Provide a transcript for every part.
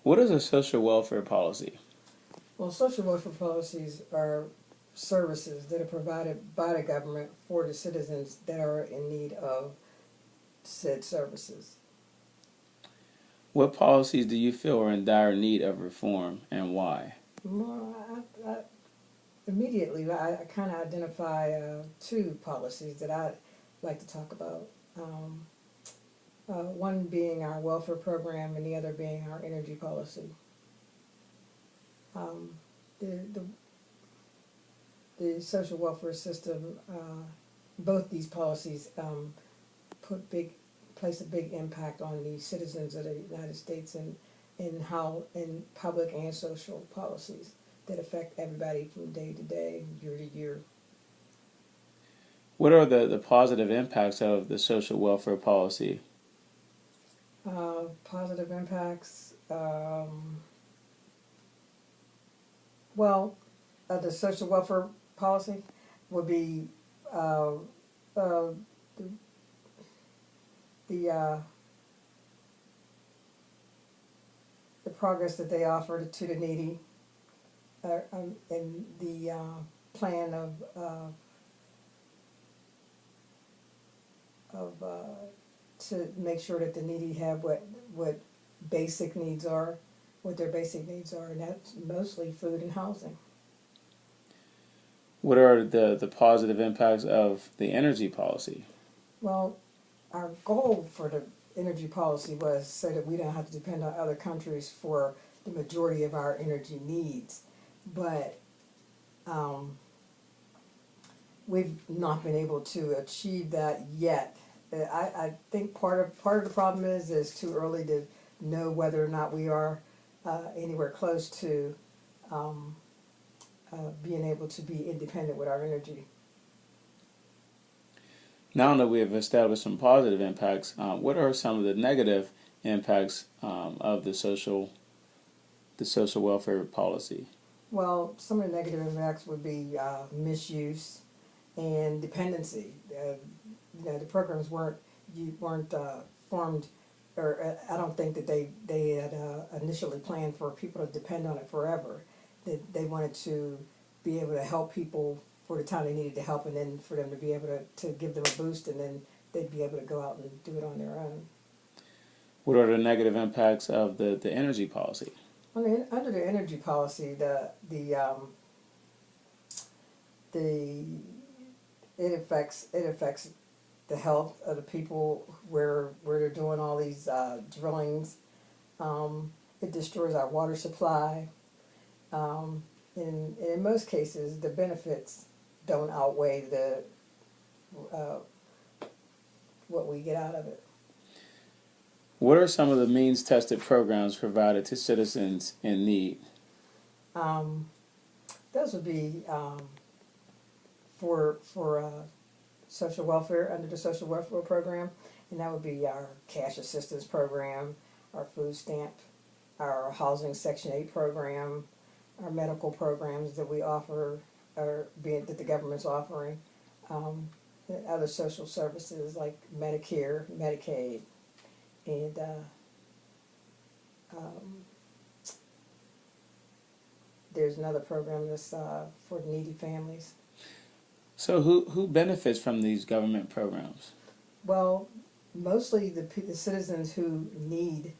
What is a social welfare policy? Well, social welfare policies are services that are provided by the government for the citizens that are in need of said services. What policies do you feel are in dire need of reform and why? Well, immediately, I kind of identify two policies that I'd like to talk about. Um, one being our welfare program, and the other being our energy policy. Um, the, the the social welfare system, both these policies put big place a big impact on the citizens of the United States and in how in public and social policies that affect everybody from day to day, year to year. What are the positive impacts of the social welfare policy? Positive impacts. Well, the social welfare policy would be uh, uh, the the, uh, the progress that they offer to the needy, and the plan of to make sure that the needy have what basic needs are, what their basic needs are, and that's mostly food and housing. What are the positive impacts of the energy policy? Well, our goal for the energy policy was so that we don't have to depend on other countries for the majority of our energy needs, but um, we've not been able to achieve that yet. I think part of the problem is it's too early to know whether or not we are anywhere close to um, being able to be independent with our energy. Now that we have established some positive impacts, what are some of the negative impacts of the social welfare policy? Well, some of the negative impacts would be misuse and dependency. The programs weren't formed, or I don't think that they had initially planned for people to depend on it forever. That they wanted to be able to help people for the time they needed the help, and then for them to be able to give them a boost, and then they'd be able to go out and do it on their own. What are the negative impacts of the energy policy? Under the energy policy, the it affects the health of the people where they're doing all these drillings. It destroys our water supply. And in most cases, the benefits don't outweigh the uh, what we get out of it. What are some of the means tested programs provided to citizens in need? Um, those would be for social welfare under the social welfare program, and that would be our cash assistance program, our food stamp, our housing Section 8 program, our medical programs that we offer, or being that the government's offering, um, and other social services like Medicare, Medicaid, and um, there's another program that's for needy families. So who benefits from these government programs? Well, mostly the citizens who need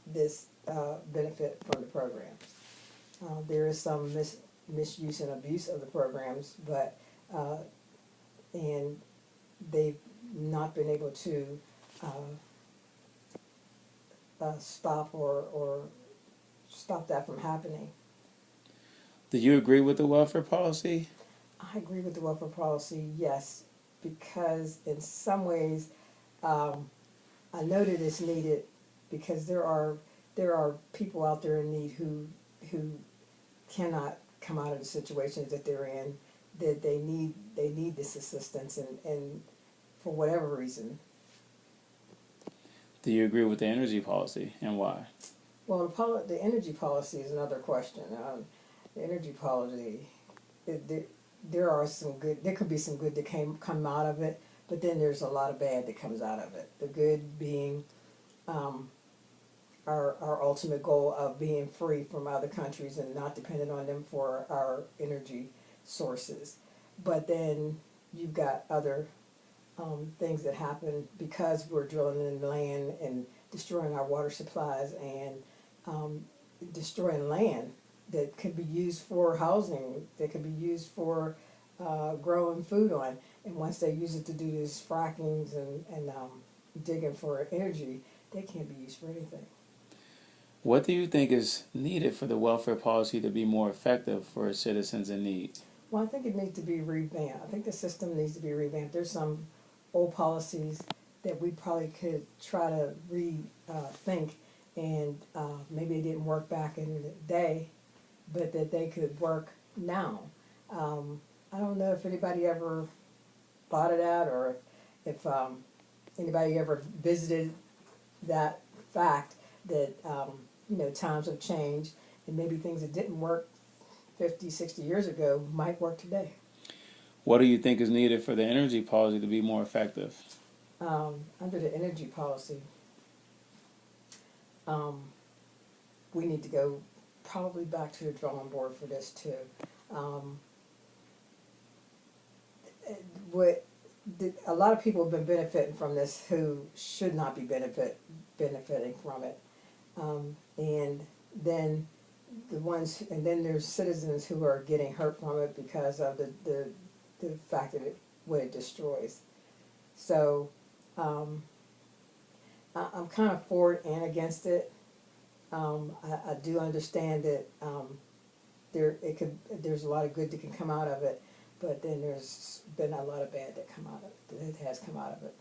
this benefit from the programs. There is some misuse and abuse of the programs, but uh, and they've not been able to uh, stop or stop that from happening. Do you agree with the welfare policy? I agree with the welfare policy, yes, because in some ways, um, I know that it's needed because there are people out there in need who cannot come out of the situations that they're in, that they need this assistance, and for whatever reason. Do you agree with the energy policy and why? Well, the energy policy is another question. The energy policy, there, there could be some good that come out of it, but then there's a lot of bad that comes out of it. The good being um, our ultimate goal of being free from other countries and not dependent on them for our energy sources. But then you've got other things that happen because we're drilling in land and destroying our water supplies and destroying land that could be used for housing, that could be used for growing food on. And once they use it to do these frackings and digging for energy, they can't be used for anything. What do you think is needed for the welfare policy to be more effective for citizens in need? Well, I think it needs to be revamped. I think the system needs to be revamped. There's some old policies that we probably could try to rethink, and maybe it didn't work back in the day, but that they could work now. I don't know if anybody ever thought of that, or if anybody ever visited that fact that times have changed, and maybe things that didn't work 50, 60 years ago might work today. What do you think is needed for the energy policy to be more effective? Under the energy policy, we need to go probably back to the drawing board for this too. A lot of people have been benefiting from this who should not be benefiting from it, and then there's citizens who are getting hurt from it because of the fact that what it destroys. So I'm kind of for it and against it. I do understand that there's a lot of good that can come out of it, but then there's been a lot of bad that has come out of it.